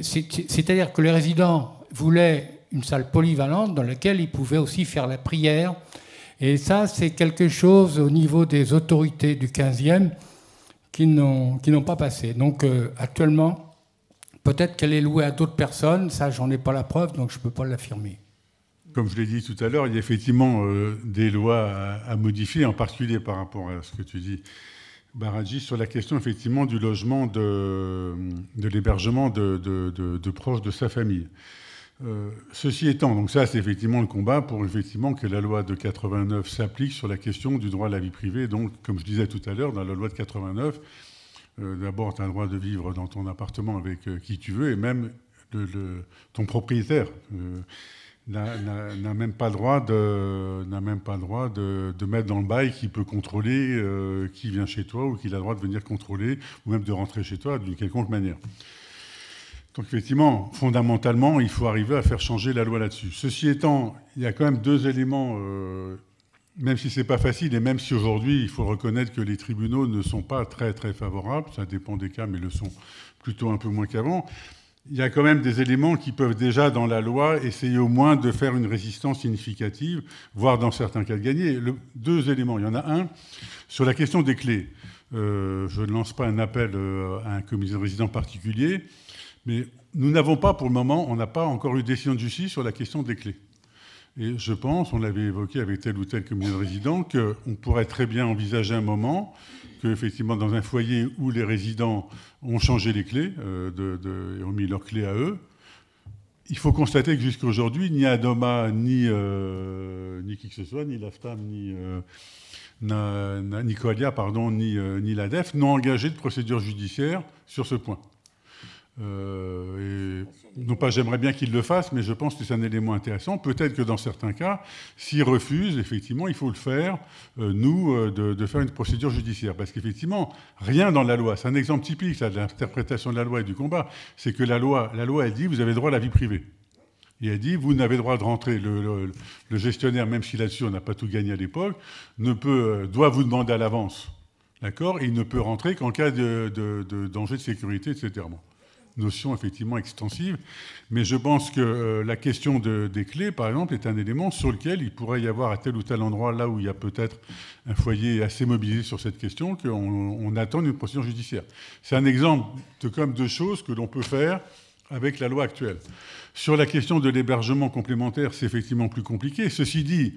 c'est-à-dire que les résidents voulaient une salle polyvalente dans laquelle ils pouvaient aussi faire la prière. Et ça, c'est quelque chose au niveau des autorités du 15e qui n'ont pas passé. Donc, actuellement, peut-être qu'elle est louée à d'autres personnes. Ça, j'en ai pas la preuve, donc je ne peux pas l'affirmer. Comme je l'ai dit tout à l'heure, il y a effectivement des lois à modifier, en particulier par rapport à ce que tu dis, Baradji, sur la question effectivement du logement, de l'hébergement de proches de sa famille. Ceci étant, donc ça c'est effectivement le combat pour effectivement que la loi de 89 s'applique sur la question du droit à la vie privée. Donc, comme je disais tout à l'heure, dans la loi de 89, d'abord tu as le droit de vivre dans ton appartement avec qui tu veux, et même ton propriétaire n'a même pas le droit de mettre dans le bail qui peut contrôler qui vient chez toi ou qui a le droit de venir contrôler ou même de rentrer chez toi d'une quelconque manière. Donc effectivement, fondamentalement, il faut arriver à faire changer la loi là-dessus. Ceci étant, il y a quand même 2 éléments, même si c'est pas facile et même si aujourd'hui, il faut reconnaître que les tribunaux ne sont pas très très favorables, ça dépend des cas, mais le sont plutôt un peu moins qu'avant. il y a quand même des éléments qui peuvent déjà, dans la loi, essayer au moins de faire une résistance significative, voire dans certains cas de gagner. Deux éléments. Il y en a un sur la question des clés. Je ne lance pas un appel à un comité de résidents particulier, mais nous n'avons pas, pour le moment, on n'a pas encore eu de décision de justice sur la question des clés. Et je pense, on l'avait évoqué avec tel ou tel comité de résidents, qu'on pourrait très bien envisager un moment qu'effectivement, dans un foyer où les résidents ont changé les clés et ont mis leurs clés à eux, il faut constater que jusqu'à aujourd'hui, ni Adoma, ni qui que ce soit, ni l'AFTAM, ni Coalia, pardon, ni l'ADEF n'ont engagé de procédure judiciaire sur ce point. Non pas j'aimerais bien qu'ils le fassent, mais je pense que c'est un élément intéressant. Peut-être que dans certains cas, s'ils refusent, effectivement, il faut le faire, de faire une procédure judiciaire. Parce qu'effectivement, rien dans la loi, c'est un exemple typique ça, de l'interprétation de la loi et du combat, c'est que la loi elle dit, vous avez droit à la vie privée. Et elle dit, vous n'avez droit de rentrer. Le gestionnaire, même si là-dessus on n'a pas tout gagné à l'époque, doit vous demander à l'avance, d'accord, et il ne peut rentrer qu'en cas de danger de sécurité, etc. Bon. Notion effectivement extensive, mais je pense que la question des clés, par exemple, est un élément sur lequel il pourrait y avoir à tel ou tel endroit, là où il y a peut-être un foyer assez mobilisé sur cette question, qu'on attend une procédure judiciaire. C'est un exemple de choses que l'on peut faire avec la loi actuelle. Sur la question de l'hébergement complémentaire, c'est effectivement plus compliqué. Ceci dit,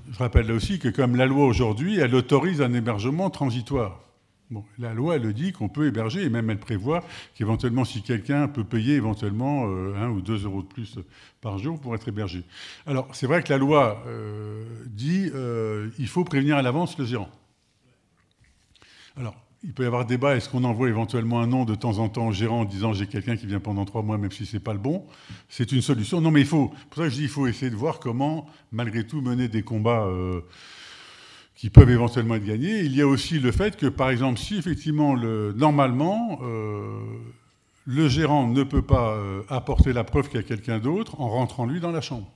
je rappelle là aussi que comme la loi aujourd'hui, elle autorise un hébergement transitoire. Bon, la loi, elle le dit qu'on peut héberger, et même elle prévoit qu'éventuellement, si quelqu'un peut payer éventuellement 1 ou 2 euros de plus par jour pour être hébergé. Alors, c'est vrai que la loi dit il faut prévenir à l'avance le gérant. Alors, il peut y avoir débat, est-ce qu'on envoie éventuellement un nom de temps en temps au gérant en disant j'ai quelqu'un qui vient pendant 3 mois, même si ce n'est pas le bon. C'est une solution. Non, mais pour ça que je dis il faut essayer de voir comment, malgré tout, mener des combats qui peuvent éventuellement être gagnés. Il y a aussi le fait que, par exemple, si effectivement, normalement, le gérant ne peut pas apporter la preuve qu'il y a quelqu'un d'autre en rentrant lui dans la chambre.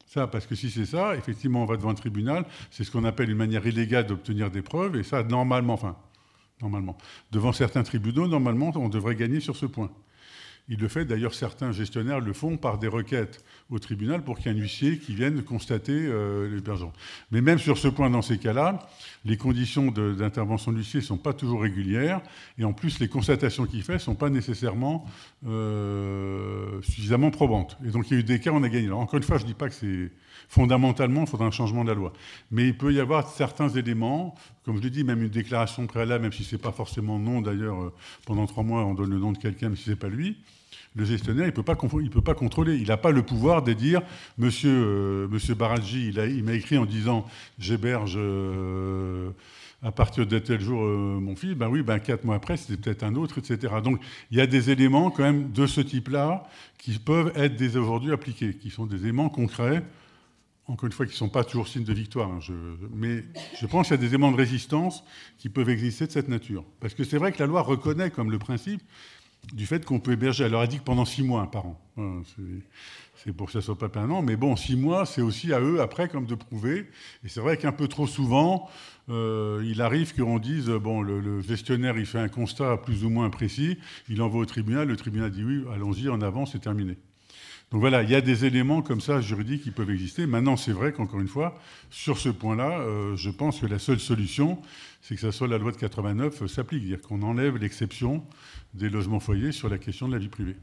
Ça, parce que si c'est ça, effectivement, on va devant un tribunal, c'est ce qu'on appelle une manière illégale d'obtenir des preuves, et ça, normalement, devant certains tribunaux, normalement, on devrait gagner sur ce point. Il le fait, d'ailleurs, certains gestionnaires le font par des requêtes au tribunal pour qu'il y ait un huissier qui vienne constater l'hébergement. Mais même sur ce point, dans ces cas-là, les conditions d'intervention de l'huissier ne sont pas toujours régulières, et en plus, les constatations qu'il fait ne sont pas nécessairement suffisamment probantes. Et donc, il y a eu des cas où on a gagné. Alors, encore une fois, je ne dis pas que c'est fondamentalement, il faudra un changement de la loi. Mais il peut y avoir certains éléments, comme je l'ai dit, même une déclaration préalable, même si ce n'est pas forcément non, d'ailleurs, pendant 3 mois, on donne le nom de quelqu'un, même si ce n'est pas lui. Le gestionnaire, il ne peut pas contrôler. Il n'a pas le pouvoir de dire « Monsieur Baralji, il m'a écrit en disant « J'héberge à partir de tel jour mon fils », ben oui, 4 mois après, c'était peut-être un autre, etc. Donc, il y a des éléments quand même de ce type-là qui peuvent être dès aujourd'hui appliqués, qui sont des éléments concrets, encore une fois, qui ne sont pas toujours signes de victoire. Mais je pense qu'il y a des éléments de résistance qui peuvent exister de cette nature. Parce que c'est vrai que la loi reconnaît comme le principe du fait qu'on peut héberger. Elle leur a dit que pendant 6 mois par an. C'est pour que ça ne soit pas permanent. Mais bon, 6 mois, c'est aussi à eux, après, comme de prouver. Et c'est vrai qu'un peu trop souvent, il arrive qu'on dise, bon, le gestionnaire, il fait un constat plus ou moins précis, il envoie au tribunal, le tribunal dit oui, allons-y, en avant, c'est terminé. Donc voilà, il y a des éléments comme ça, juridiques, qui peuvent exister. Maintenant, c'est vrai qu'encore une fois, sur ce point-là, je pense que la seule solution, c'est que ça soit la loi de 89 s'applique, c'est-à-dire qu'on enlève l'exception des logements foyers sur la question de la vie privée.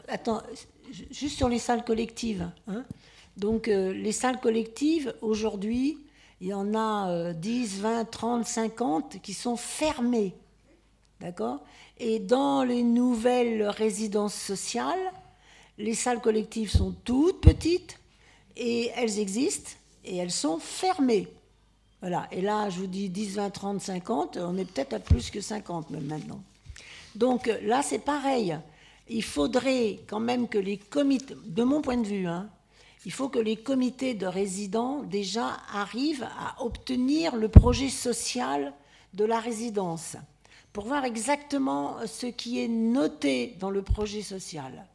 Attends, juste sur les salles collectives. Hein. Donc, les salles collectives, aujourd'hui, il y en a 10, 20, 30, 50 qui sont fermées. D'accord ? Et dans les nouvelles résidences sociales, les salles collectives sont toutes petites et elles existent et elles sont fermées. Voilà. Et là, je vous dis 10, 20, 30, 50, on est peut-être à plus que 50 même maintenant. Donc là, c'est pareil. Il faudrait quand même que les comités, de mon point de vue, il faut que les comités de résidents déjà arrivent à obtenir le projet social de la résidence pour voir exactement ce qui est noté dans le projet social.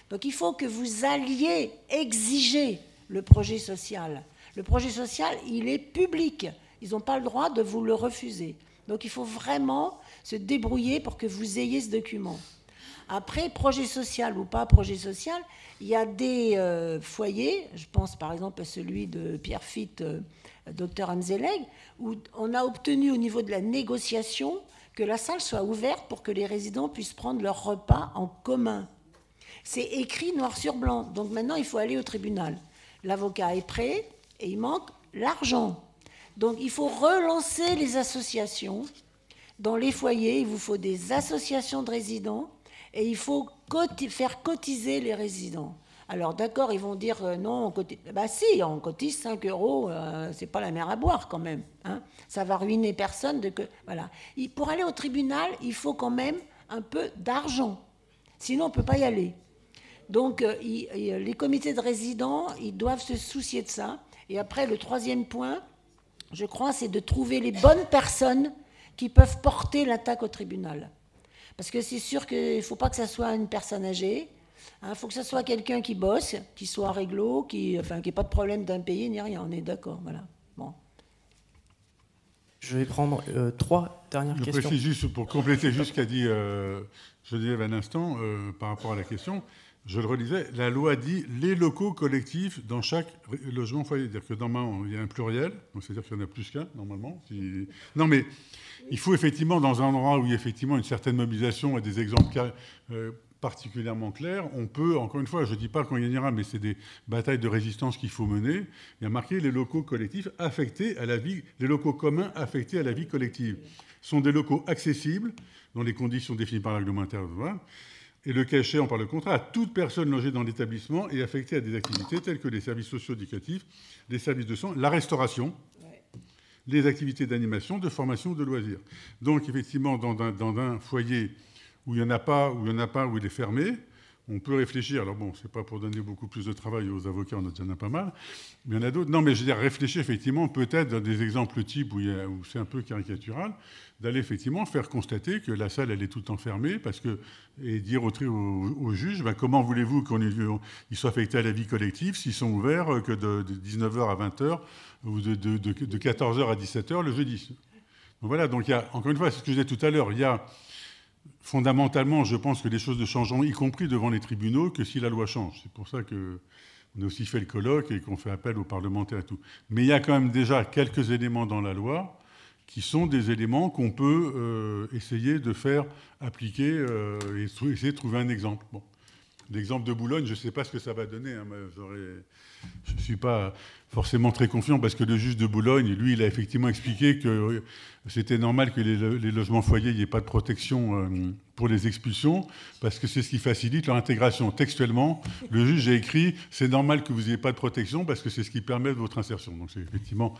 Donc il faut que vous alliez exiger le projet social. Le projet social, il est public. Ils n'ont pas le droit de vous le refuser. Donc il faut vraiment se débrouiller pour que vous ayez ce document. Après, projet social ou pas projet social, il y a des foyers, je pense par exemple à celui de Pierrefitte, Dr Amzeleg, où on a obtenu au niveau de la négociation que la salle soit ouverte pour que les résidents puissent prendre leur repas en commun. C'est écrit noir sur blanc, donc maintenant il faut aller au tribunal. L'avocat est prêt et il manque l'argent. Donc il faut relancer les associations. Dans les foyers, il vous faut des associations de résidents et il faut faire cotiser les résidents. Alors d'accord, ils vont dire non, on cotise. Bah si, on cotise 5 €, c'est pas la mer à boire quand même. Hein. Ça va ruiner personne. Voilà. Pour aller au tribunal, il faut quand même un peu d'argent. Sinon, on ne peut pas y aller. Donc les comités de résidents, ils doivent se soucier de ça. Et après, le troisième point, je crois, c'est de trouver les bonnes personnes qui peuvent porter l'attaque au tribunal. Parce que c'est sûr qu'il ne faut pas que ça soit une personne âgée. Il faut que ce soit quelqu'un qui bosse, qui soit réglo, qui n'ait pas de problème d'impayé ni rien. On est d'accord, voilà. Bon. Je vais prendre 3 dernières questions. Je précise juste, pour compléter juste ce qu'a dit Geneviève à l'instant, par rapport à la question, je le relisais, la loi dit les locaux collectifs dans chaque logement foyer. C'est-à-dire que normalement, il y a un pluriel, donc c'est-à-dire qu'il y en a plus qu'un, normalement. Non, mais il faut effectivement, dans un endroit où il y a effectivement une certaine mobilisation et des exemples particulièrement clairs, on peut, encore une fois, je ne dis pas qu'on gagnera, mais c'est des batailles de résistance qu'il faut mener. Il y a marqué les locaux collectifs affectés à la vie, les locaux communs affectés à la vie collective. Ce sont des locaux accessibles, dans les conditions définies par le règlement intérieur, et le cas échéant par le contrat à toute personne logée dans l'établissement et affectée à des activités telles que les services socio-éducatifs, les services de soins, la restauration, les activités d'animation, de formation, de loisirs. Donc, effectivement, dans un foyer où il n'y en a pas, où il est fermé, on peut réfléchir. Alors bon, c'est pas pour donner beaucoup plus de travail aux avocats, on en a pas mal, mais il y en a d'autres. Non, mais je veux dire, réfléchir effectivement, peut-être dans des exemples types où c'est un peu caricatural, d'aller effectivement faire constater que la salle, elle est tout le temps fermée, et dire au juge, comment voulez-vous qu'ils soient affectés à la vie collective s'ils sont ouverts que de 19h à 20h ou de 14h à 17h le jeudi. Donc voilà, donc il y a, encore une fois, c'est ce que je disais tout à l'heure, il y a fondamentalement, je pense que les choses ne changeront, y compris devant les tribunaux, que si la loi change. C'est pour ça qu'on a aussi fait le colloque et qu'on fait appel aux parlementaires et tout. Mais il y a quand même déjà quelques éléments dans la loi qui sont des éléments qu'on peut essayer de faire appliquer et essayer de trouver un exemple. Bon. L'exemple de Boulogne, je ne sais pas ce que ça va donner. Hein, je ne suis pas forcément très confiant parce que le juge de Boulogne, lui, il a effectivement expliqué que c'était normal que les logements foyers, il n'y ait pas de protection pour les expulsions parce que c'est ce qui facilite leur intégration. Textuellement, le juge a écrit « c'est normal que vous n'ayez pas de protection parce que c'est ce qui permet votre insertion ». Donc c'est effectivement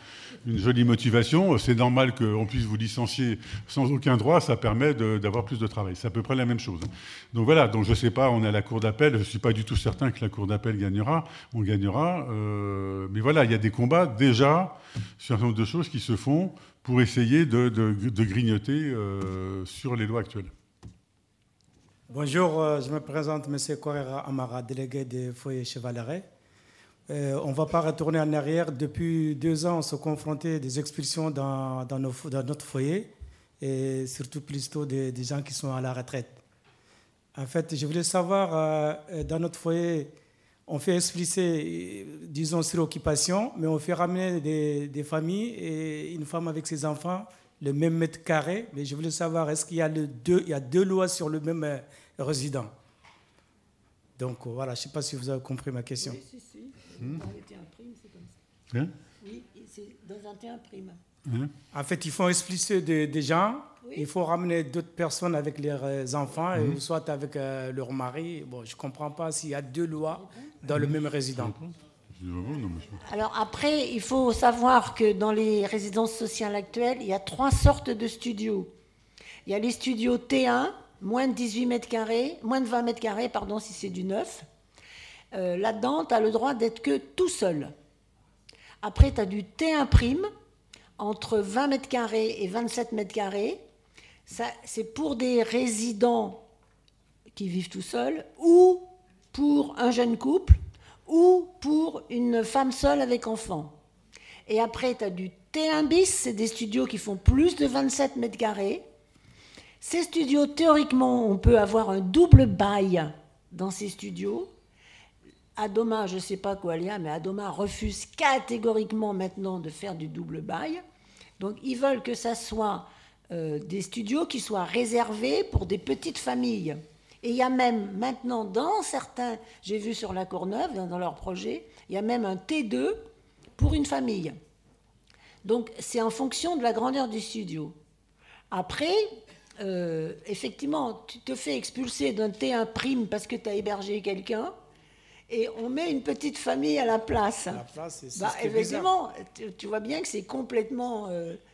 une jolie motivation. C'est normal qu'on puisse vous licencier sans aucun droit, ça permet d'avoir plus de travail. C'est à peu près la même chose. Donc voilà, donc je ne sais pas, on est à la cour d'appel, je ne suis pas du tout certain que la cour d'appel gagnera, on gagnera. Mais voilà, il y a des combats déjà sur un certain nombre de choses qui se font pour essayer de grignoter sur les lois actuelles. Bonjour, je me présente, M. Correra Amara, délégué des foyers Chevaleret. On ne va pas retourner en arrière. Depuis 2 ans, on se confrontait des expulsions dans notre foyer, et surtout plutôt des gens qui sont à la retraite. En fait, je voulais savoir, dans notre foyer, on fait expulser, disons, sur occupation, mais on fait ramener des familles et une femme avec ses enfants, le même mètre carré. Mais je voulais savoir, est-ce qu'il y a il y a 2 lois sur le même résident? Donc voilà, je ne sais pas si vous avez compris ma question. Oui, si. Dans le T1', c'est comme ça. Hein? Oui, c'est dans un T1'. En fait, ils font expulser des gens. Oui. Il faut ramener d'autres personnes avec leurs enfants, ou soit avec leur mari. Bon, je ne comprends pas s'il y a 2 lois dans le même résident. Alors après, il faut savoir que dans les résidences sociales actuelles, il y a 3 sortes de studios. Il y a les studios T1, moins de 18 mètres carrés, moins de 20 mètres carrés, pardon, si c'est du neuf. Là-dedans, tu as le droit d'être que tout seul. Après, tu as du T1', entre 20 mètres carrés et 27 mètres carrés. Ça, c'est pour des résidents qui vivent tout seuls, ou pour un jeune couple, ou pour une femme seule avec enfant. Et après, tu as du T1 bis, c'est des studios qui font plus de 27 mètres carrés. Ces studios, théoriquement, on peut avoir un double bail dans ces studios. Adoma, je ne sais pas Coalia, mais Adoma refuse catégoriquement maintenant de faire du double bail. Donc ils veulent que ça soit des studios qui soient réservés pour des petites familles. Et il y a même maintenant dans certains, j'ai vu sur la Courneuve, dans leur projet, il y a même un T2 pour une famille. Donc c'est en fonction de la grandeur du studio. Après, effectivement, tu te fais expulser d'un T1 prime parce que tu as hébergé quelqu'un, et on met une petite famille à la place. Effectivement, tu vois bien que c'est complètement...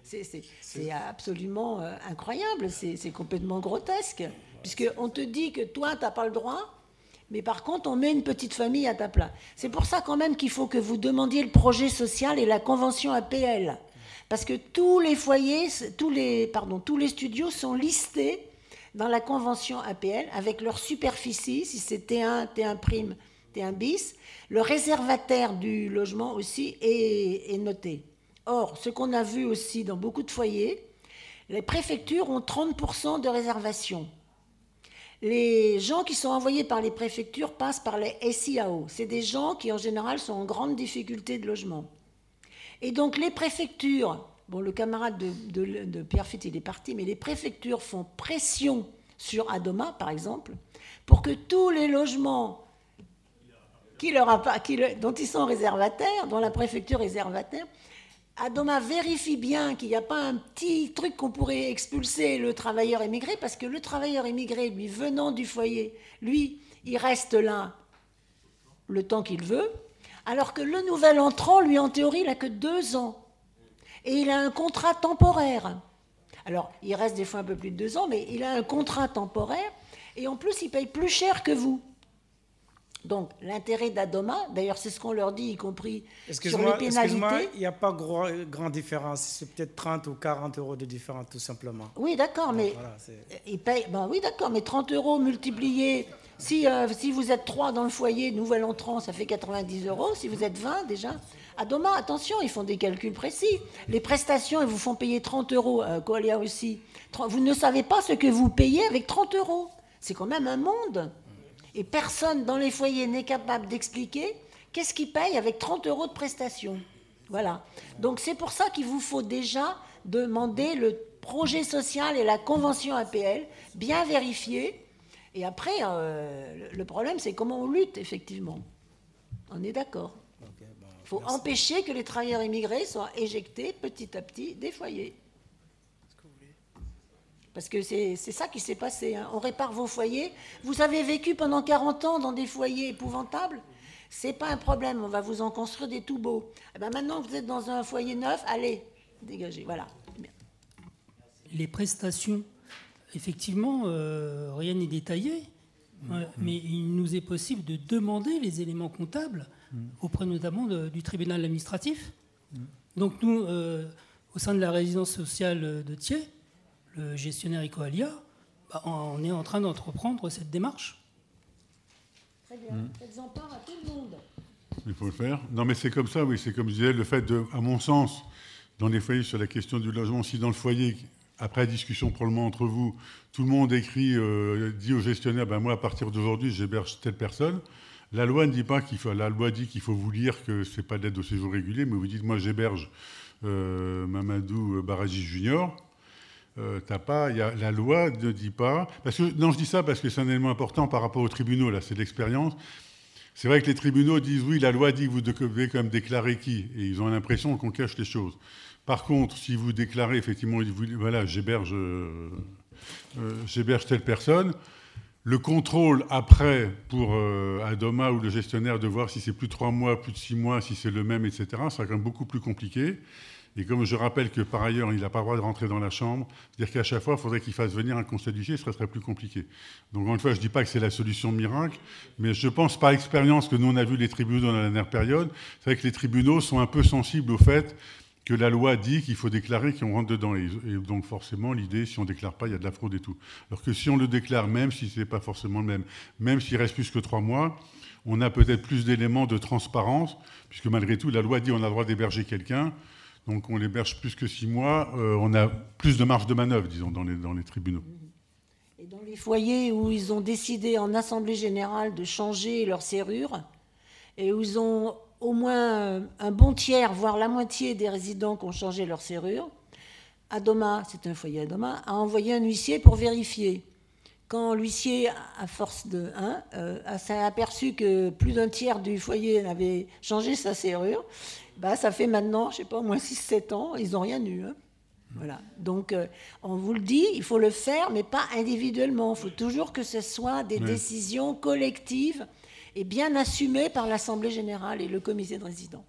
c'est absolument incroyable, c'est complètement grotesque. Puisqu'on te dit que toi, tu n'as pas le droit, mais par contre, on met une petite famille à ta place. C'est pour ça quand même qu'il faut que vous demandiez le projet social et la convention APL. Parce que tous les foyers, tous les studios sont listés dans la convention APL avec leur superficie, si c'est T1, T1 prime, T1 bis. Le réservataire du logement aussi est noté. Or, ce qu'on a vu aussi dans beaucoup de foyers, les préfectures ont 30% de réservation. Les gens qui sont envoyés par les préfectures passent par les SIAO. C'est des gens qui, en général, sont en grande difficulté de logement. Et donc, les préfectures, bon, le camarade de Pierre Fitt, il est parti, mais les préfectures font pression sur Adoma, par exemple, pour que tous les logements dont ils sont réservataires, dont la préfecture est réservataire, Adoma vérifie bien qu'il n'y a pas un petit truc qu'on pourrait expulser le travailleur émigré, parce que le travailleur émigré, lui, venant du foyer, lui, il reste là le temps qu'il veut, alors que le nouvel entrant, lui, en théorie, il n'a que 2 ans. Et il a un contrat temporaire. Alors, il reste des fois un peu plus de 2 ans, mais il a un contrat temporaire, et en plus, il paye plus cher que vous. Donc, l'intérêt d'Adoma, d'ailleurs, c'est ce qu'on leur dit, y compris sur les pénalités. Excuse-moi, il n'y a pas grande différence. C'est peut-être 30 ou 40 euros de différence, tout simplement. Oui, d'accord, mais voilà, ils payent. Ben oui, d'accord, mais 30 euros multipliés. Si vous êtes 3 dans le foyer, nouvel entrant, ça fait 90 euros. Si vous êtes 20, déjà. Adoma, attention, ils font des calculs précis. Les prestations, ils vous font payer 30 euros. Coalia aussi. Vous ne savez pas ce que vous payez avec 30 euros. C'est quand même un monde. Et personne dans les foyers n'est capable d'expliquer qu'est-ce qu'ils payent avec 30 euros de prestations. Voilà. Donc c'est pour ça qu'il vous faut déjà demander le projet social et la convention APL, bien vérifier. Et après, le problème, c'est comment on lutte, effectivement. On est d'accord. Il faut empêcher que les travailleurs immigrés soient éjectés petit à petit des foyers. Parce que c'est ça qui s'est passé. Hein. On répare vos foyers. Vous avez vécu pendant 40 ans dans des foyers épouvantables. C'est pas un problème. On va vous en construire des tout beaux. Et ben maintenant que vous êtes dans un foyer neuf, allez, dégagez. Voilà. Bien. Les prestations, effectivement, rien n'est détaillé. Mais il nous est possible de demander les éléments comptables auprès notamment du tribunal administratif. Donc nous, au sein de la résidence sociale de Thiers, le gestionnaire Ecoalia, on est en train d'entreprendre cette démarche. Très bien. Faites-en part à tout le monde. Il faut le faire. Non, mais c'est comme ça, oui. C'est comme je disais, le fait de, à mon sens, dans les foyers sur la question du logement, si dans le foyer, après la discussion probablement entre vous, tout le monde écrit, dit au gestionnaire, moi, à partir d'aujourd'hui, j'héberge telle personne. La loi ne dit pas qu'il faut. La loi dit qu'il faut vous lire que c'est pas d'aide au séjour régulier, mais vous dites, moi, j'héberge Mamadou Baraji Junior. La loi ne dit pas... je dis ça parce que c'est un élément important par rapport aux tribunaux, là, c'est de l'expérience. C'est vrai que les tribunaux disent, oui, la loi dit que vous devez quand même déclarer qui, et ils ont l'impression qu'on cache les choses. Par contre, si vous déclarez, effectivement, voilà, j'héberge telle personne, le contrôle après, pour Adoma ou le gestionnaire, de voir si c'est plus de 3 mois, plus de 6 mois, si c'est le même, etc., sera quand même beaucoup plus compliqué. Et comme je rappelle que par ailleurs, il n'a pas le droit de rentrer dans la chambre, c'est-à-dire qu'à chaque fois, il faudrait qu'il fasse venir un constat d'huissier, ce serait plus compliqué. Donc, encore une fois, je ne dis pas que c'est la solution miracle, mais je pense par expérience que nous, on a vu les tribunaux dans la dernière période, c'est vrai que les tribunaux sont un peu sensibles au fait que la loi dit qu'il faut déclarer qu'on rentre dedans. Et donc, forcément, l'idée, si on ne déclare pas, il y a de la fraude et tout. Alors que si on le déclare, même si ce n'est pas forcément le même, même s'il reste plus que 3 mois, on a peut-être plus d'éléments de transparence, puisque malgré tout, la loi dit qu'on a le droit d'héberger quelqu'un. Donc on l'héberge plus que 6 mois, on a plus de marge de manœuvre, disons, dans les tribunaux. Et dans les foyers où ils ont décidé en assemblée générale de changer leur serrure, et où ils ont au moins un bon tiers, voire la moitié des résidents qui ont changé leur serrure, Adoma, c'est un foyer Adoma, a envoyé un huissier pour vérifier. Quand l'huissier, à force de 1, s'est aperçu que plus d'un tiers du foyer avait changé sa serrure, bah, ça fait maintenant, je ne sais pas, au moins 6-7 ans, ils n'ont rien eu. Hein. Voilà. Donc, on vous le dit, il faut le faire, mais pas individuellement. Il faut toujours que ce soit des décisions collectives et bien assumées par l'Assemblée générale et le comité de résidents.